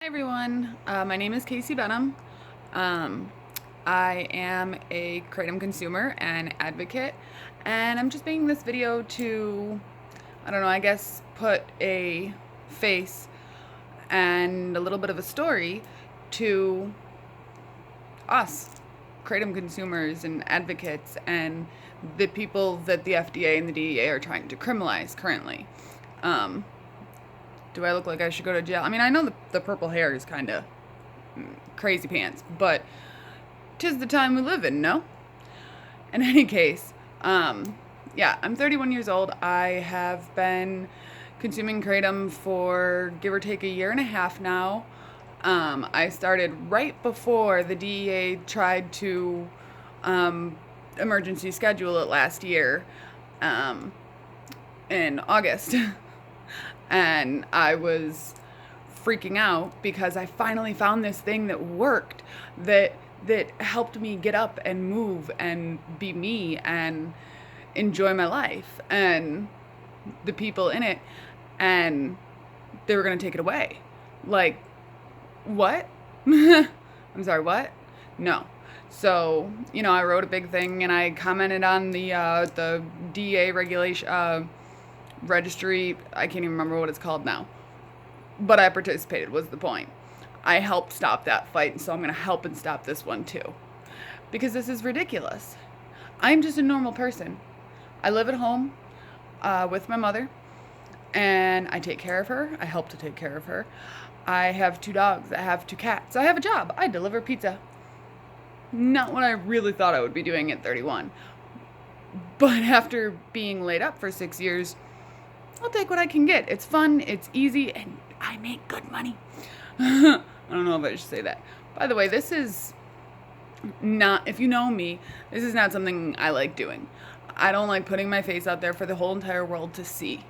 Hi everyone, my name is Casey Benham. Um, I am a Kratom consumer and advocate, and I'm just making this video to, I don't know, I guess put a face and a little bit of a story to us, Kratom consumers and advocates, and the people that the FDA and the DEA are trying to criminalize currently. Um, do I look like I should go to jail? I mean, I know the purple hair is kind of crazy pants, but 'tis the time we live in, no? In any case, yeah, I'm 31 years old. I have been consuming Kratom for give or take a year and a half now. I started right before the DEA tried to emergency schedule it last year in August. And I was freaking out because I finally found this thing that worked, that helped me get up and move and be me and enjoy my life and the people in it, and they were going to take it away. Like, what? I'm sorry, what? No. So, I wrote a big thing and I commented on the DA regulation registry. I can't even remember what it's called now. But I participated was the point. I helped stop that fight, so I'm going to help and stop this one too. Because this is ridiculous. I'm just a normal person. I live at home with my mother, and I take care of her. I help to take care of her. I have 2 dogs. I have 2 cats. I have a job. I deliver pizza. Not what I really thought I would be doing at 31. But after being laid up for 6 years, I'll take what I can get. It's fun, it's easy, and I make good money. I don't know if I should say that. By the way, this is not, if you know me, this is not something I like doing. I don't like putting my face out there for the whole entire world to see.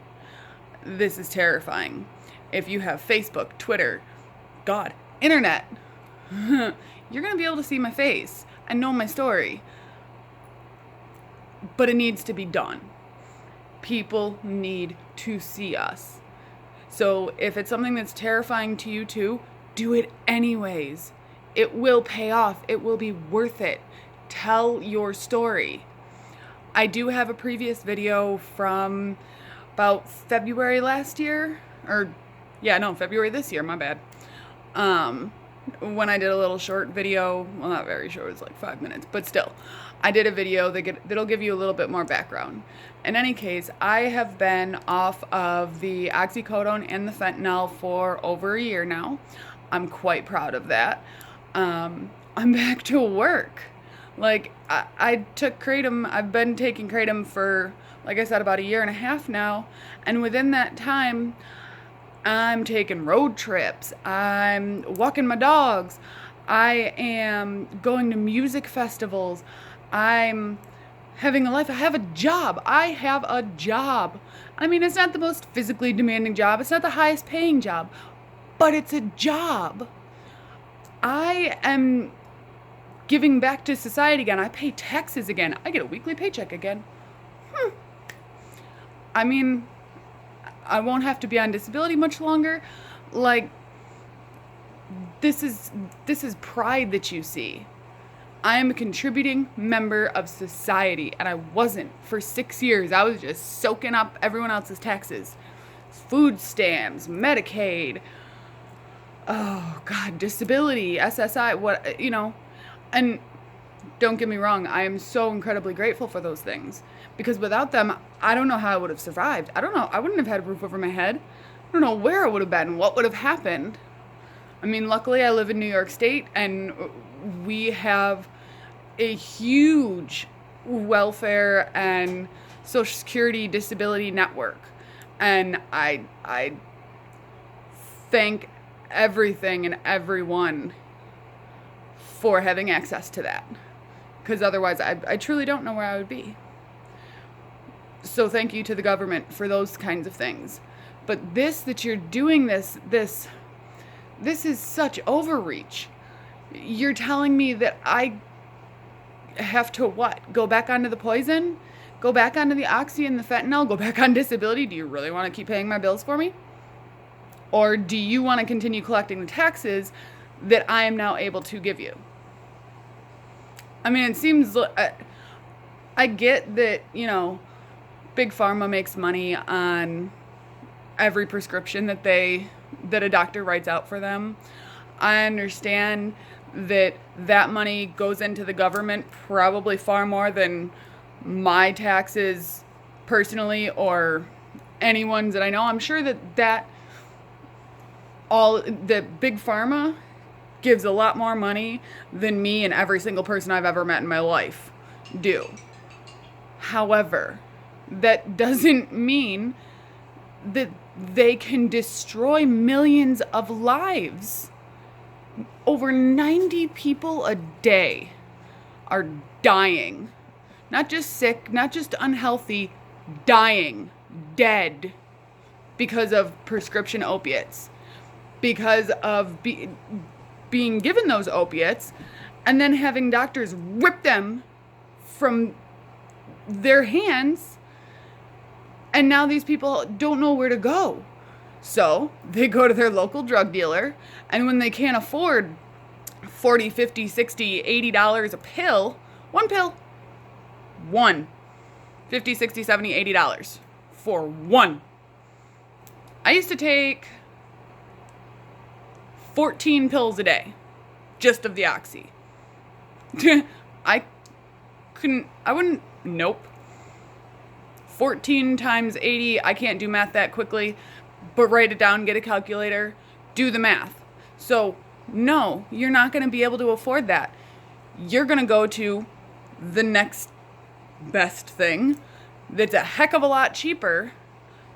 This is terrifying. If you have Facebook, Twitter, God, internet, you're going to be able to see my face and know my story. But it needs to be done. People need to see us. So if it's something that's terrifying to you too, do it anyways. It will pay off. It will be worth it. Tell your story. I do have a previous video from about February last year, February this year, my bad. When I did a little short video, well, not very short, it was like 5 minutes, but still, I did a video that'll give you a little bit more background. In any case, I have been off of the oxycodone and the fentanyl for over a year now. I'm quite proud of that. I'm back to work. Like, I took Kratom, I've been taking Kratom for, like I said, about a year and a half now, and within that time, I'm taking road trips, I'm walking my dogs, I am going to music festivals, I'm having a life, I have a job. I mean, it's not the most physically demanding job, it's not the highest paying job, but it's a job. I am giving back to society again. I pay taxes again. I get a weekly paycheck again. I mean, I won't have to be on disability much longer. Like, this is pride that you see. I am a contributing member of society, and I wasn't for 6 years. I was just soaking up everyone else's taxes. Food stamps, Medicaid, oh God, disability, SSI, and don't get me wrong, I am so incredibly grateful for those things, because without them, I don't know how I would have survived. I don't know, I wouldn't have had a roof over my head. I don't know where I would have been, what would have happened. I mean, luckily I live in New York State, and we have a huge welfare and Social Security disability network. And I thank everything and everyone for having access to that. Because otherwise, I truly don't know where I would be. So thank you to the government for those kinds of things. But that you're doing this is such overreach. You're telling me that I have to what? Go back onto the poison? Go back onto the oxy and the fentanyl? Go back on disability? Do you really want to keep paying my bills for me? Or do you want to continue collecting the taxes that I am now able to give you? I mean, it seems, I get that, Big Pharma makes money on every prescription that a doctor writes out for them. I understand that money goes into the government probably far more than my taxes personally or anyone's that I know. I'm sure that Big Pharma gives a lot more money than me and every single person I've ever met in my life do. However, that doesn't mean that they can destroy millions of lives. Over 90 people a day are dying. Not just sick, not just unhealthy, dying, dead because of prescription opiates. Because of being given those opiates and then having doctors rip them from their hands, and now these people don't know where to go. So they go to their local drug dealer, and when they can't afford $40, $50, $60, $80 a pill, one pill, $50, $60, $70, $80 for one. I used to take 14 pills a day, just of the oxy. Nope. 14 times 80, I can't do math that quickly, but write it down, get a calculator, do the math. So, no, you're not going to be able to afford that. You're going to go to the next best thing that's a heck of a lot cheaper,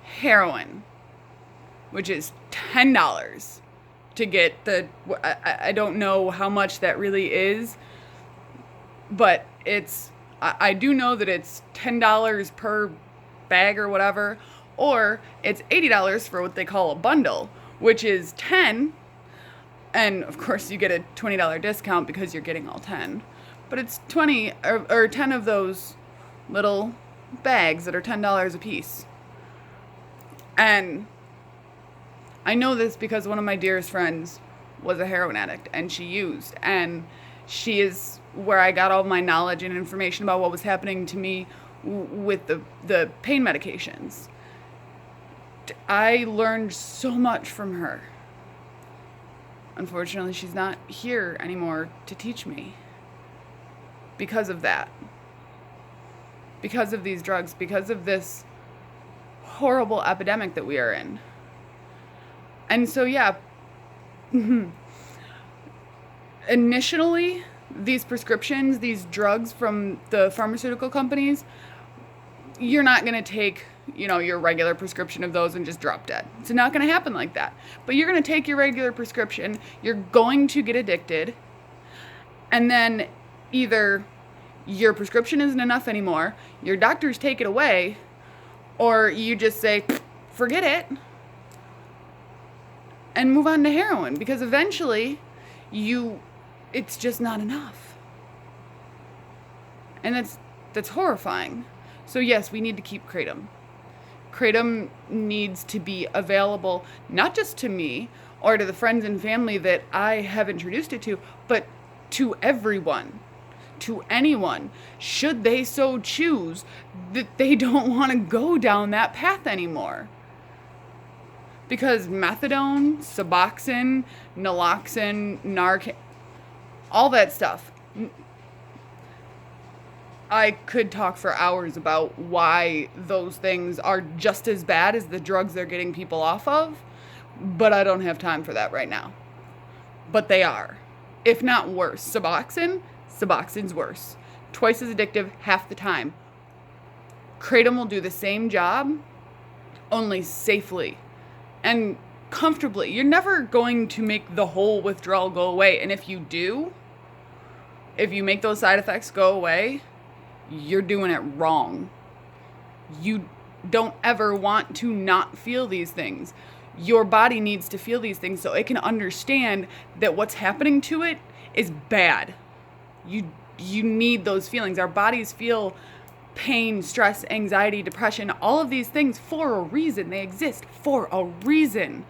heroin, which is $10 to get I don't know how much that really is, but I do know that it's $10 per bag or whatever, or it's $80 for what they call a bundle, which is 10, and of course you get a $20 discount because you're getting all 10, but it's 20 or 10 of those little bags that are $10 a piece. And I know this because one of my dearest friends was a heroin addict, and she used, and she is where I got all my knowledge and information about what was happening to me with the pain medications. I learned so much from her. Unfortunately, she's not here anymore to teach me because of that. Because of these drugs, because of this horrible epidemic that we are in. And so, yeah, initially, these prescriptions, these drugs from the pharmaceutical companies, you're not going to take, your regular prescription of those and just drop dead. It's not going to happen like that. But you're going to take your regular prescription, you're going to get addicted, and then either your prescription isn't enough anymore, your doctors take it away, or you just say, forget it, and move on to heroin, because eventually it's just not enough. And that's horrifying. So yes, we need to keep Kratom. Kratom needs to be available not just to me or to the friends and family that I have introduced it to, but to everyone, to anyone, should they so choose that they don't want to go down that path anymore. Because methadone, Suboxone, naloxone, Narcan, all that stuff. I could talk for hours about why those things are just as bad as the drugs they're getting people off of, but I don't have time for that right now. But they are, if not worse. Suboxone's worse. Twice as addictive, half the time. Kratom will do the same job, only safely and comfortably. You're never going to make the whole withdrawal go away. And if you do, if you make those side effects go away, you're doing it wrong. You don't ever want to not feel these things. Your body needs to feel these things so it can understand that what's happening to it is bad. You need those feelings. Our bodies feel pain, stress, anxiety, depression, all of these things for a reason. They exist for a reason.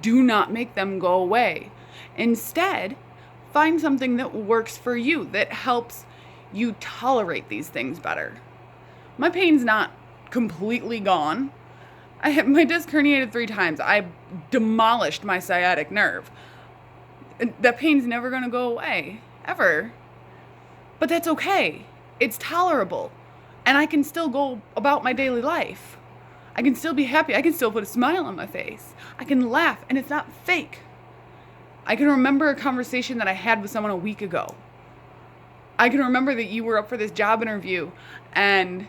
do not make them go away. Instead, find something that works for you, that helps you tolerate these things better. My pain's not completely gone. I had my disc herniated 3 times. I demolished my sciatic nerve. That pain's never going to go away, ever. But that's okay. It's tolerable. And I can still go about my daily life. I can still be happy. I can still put a smile on my face. I can laugh, and it's not fake. I can remember a conversation that I had with someone a week ago. I can remember that you were up for this job interview, and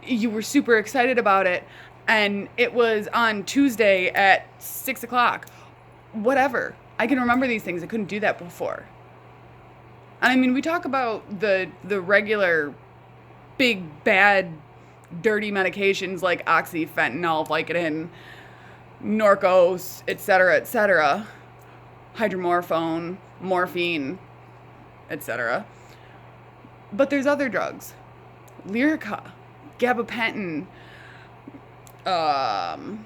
you were super excited about it, and it was on Tuesday at 6 o'clock. Whatever. I can remember these things. I couldn't do that before. I mean, we talk about the regular big, bad, dirty medications like Oxy, fentanyl, Vicodin, Norcos, etc., hydromorphone, morphine, etc. But there's other drugs. Lyrica, gabapentin, of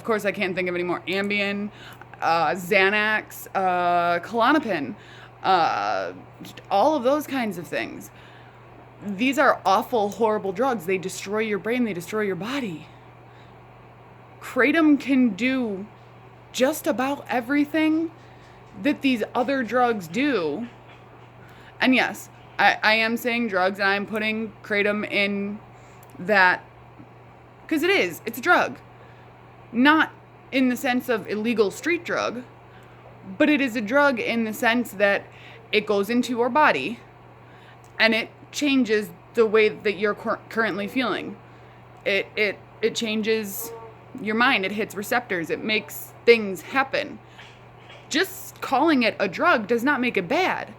course I can't think of any more, Ambien, Xanax, Klonopin, all of those kinds of things. These are awful, horrible drugs. They destroy your brain. They destroy your body. Kratom can do just about everything that these other drugs do. And yes, I am saying drugs, and I'm putting kratom in that because it's a drug. Not in the sense of illegal street drug, but it is a drug in the sense that it goes into your body and it changes the way that you're currently feeling. It changes your mind. It hits receptors. It makes things happen. Just calling it a drug does not make it bad.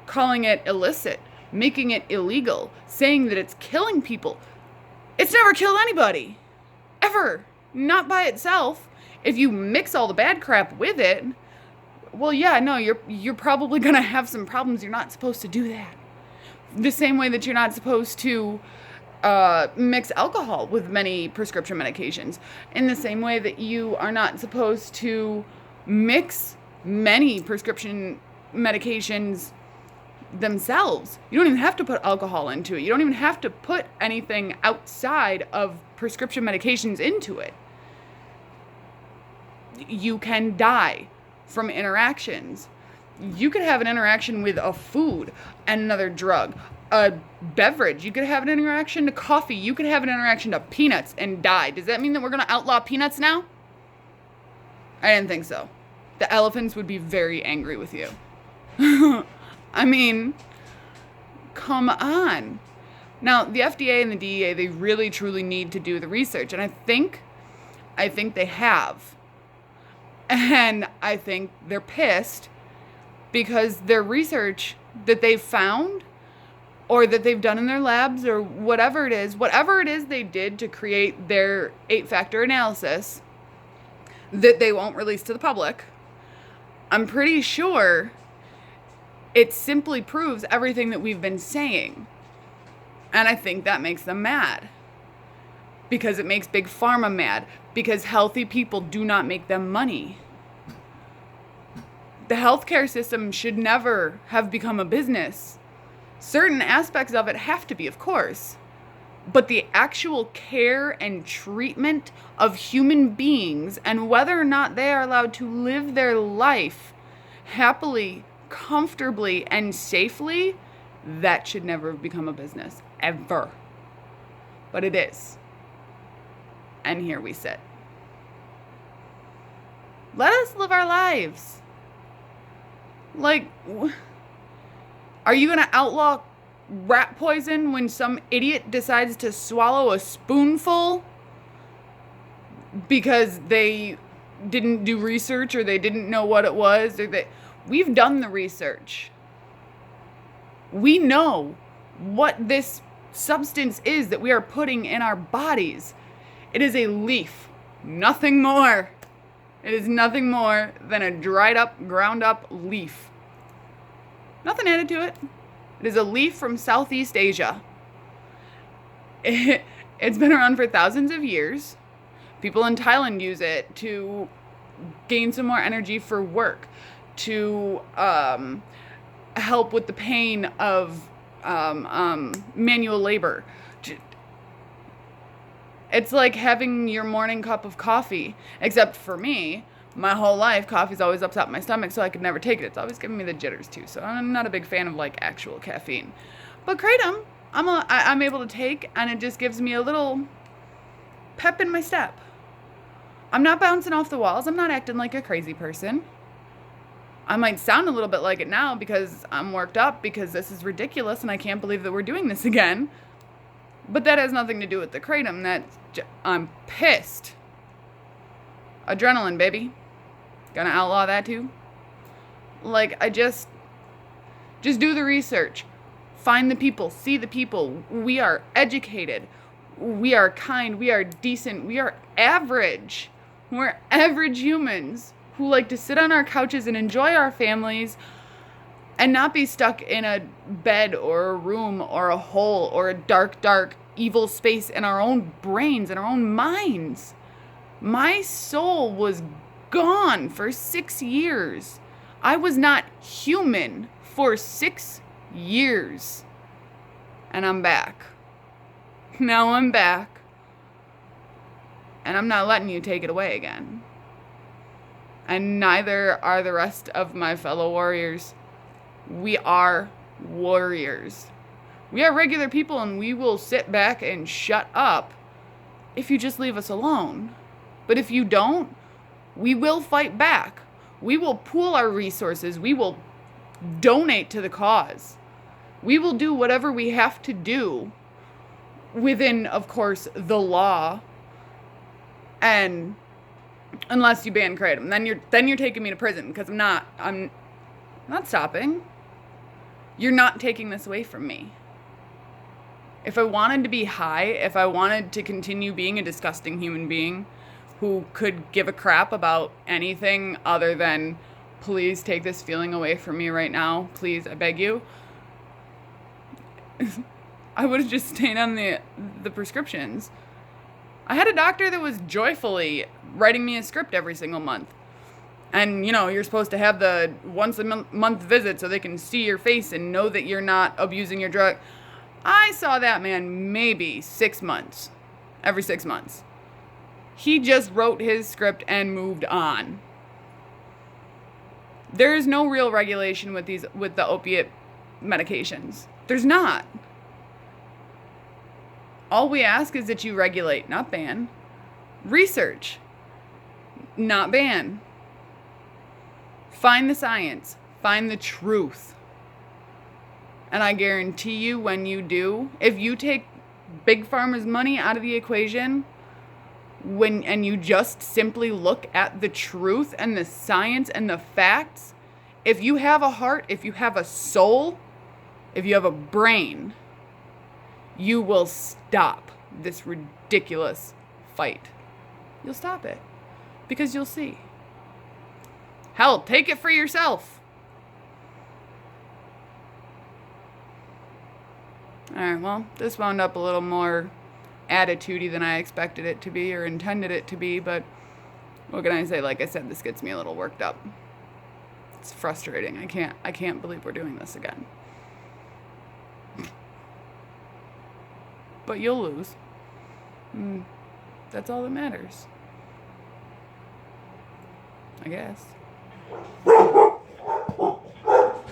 Calling it illicit, making it illegal, saying that it's killing people. It's never killed anybody. Ever. Not by itself. If you mix all the bad crap with it, well, yeah, no, you're probably going to have some problems. You're not supposed to do that. The same way that you're not supposed to mix alcohol with many prescription medications. In the same way that you are not supposed to mix many prescription medications themselves. You don't even have to put alcohol into it. You don't even have to put anything outside of prescription medications into it. You can die from interactions. You could have an interaction with a food and another drug, a beverage. You could have an interaction to coffee. You could have an interaction to peanuts and die. Does that mean that we're going to outlaw peanuts now? I didn't think so. The elephants would be very angry with you. I mean, come on. Now, the FDA and the DEA, they really truly need to do the research. And I think they have. And I think they're pissed because their research that they've found or that they've done in their labs or whatever it is they did to create their 8-factor analysis that they won't release to the public, I'm pretty sure it simply proves everything that we've been saying. And I think that makes them mad. Because it makes Big Pharma mad. Because healthy people do not make them money. The healthcare system should never have become a business. Certain aspects of it have to be, of course. But the actual care and treatment of human beings and whether or not they are allowed to live their life happily, comfortably, and safely, that should never have become a business. Ever. But it is. And here we sit. Let us live our lives. Like, are you going to outlaw rat poison when some idiot decides to swallow a spoonful because they didn't do research or they didn't know what it was? We've done the research. We know what this substance is that we are putting in our bodies. It is a leaf, nothing more. It is nothing more than a dried up, ground up leaf. Nothing added to it. It is a leaf from Southeast Asia. It's been around for thousands of years. People in Thailand use it to gain some more energy for work, to help with the pain of manual labor. It's like having your morning cup of coffee, except for me, my whole life, coffee's always upset my stomach, so I could never take it. It's always giving me the jitters too, so I'm not a big fan of like actual caffeine. But kratom, I'm able to take, and it just gives me a little pep in my step. I'm not bouncing off the walls. I'm not acting like a crazy person. I might sound a little bit like it now because I'm worked up because this is ridiculous and I can't believe that we're doing this again. But that has nothing to do with the kratom. I'm pissed. Adrenaline, baby. Gonna outlaw that too. Like, just do the research. Find the people. See the people. We are educated. We are kind. We are decent. We are average. We're average humans who like to sit on our couches and enjoy our families and not be stuck in a bed or a room or a hole or a dark, dark, evil space in our own brains and our own minds. My soul was gone for 6 years. I was not human for 6 years. And I'm back. Now I'm back. And I'm not letting you take it away again. And neither are the rest of my fellow warriors. We are warriors. We are regular people, and we will sit back and shut up if you just leave us alone. But if you don't, we will fight back. We will pool our resources. We will donate to the cause. We will do whatever we have to do within, of course, the law. And unless you ban kratom, then you're taking me to prison because I'm not stopping. You're not taking this away from me. If I wanted to be high, if I wanted to continue being a disgusting human being who could give a crap about anything other than, please take this feeling away from me right now, please, I beg you, I would have just stayed on the prescriptions. I had a doctor that was joyfully writing me a script every single month. And, you're supposed to have the once a month visit so they can see your face and know that you're not abusing your drug. I saw that man maybe 6 months. Every 6 months. He just wrote his script and moved on. There is no real regulation with the opiate medications. There's not. All we ask is that you regulate, not ban. Research, not ban. Find the science. Find the truth. And I guarantee you when you do, if you take Big Pharma's money out of the equation, and you just simply look at the truth and the science and the facts, if you have a heart, if you have a soul, if you have a brain, you will stop this ridiculous fight. You'll stop it. Because you'll see. Hell, take it for yourself. Alright, well, this wound up a little more attitude-y than I expected it to be or intended it to be, but what can I say? Like I said, this gets me a little worked up. It's frustrating. I can't believe we're doing this again. But you'll lose. That's all that matters. I guess.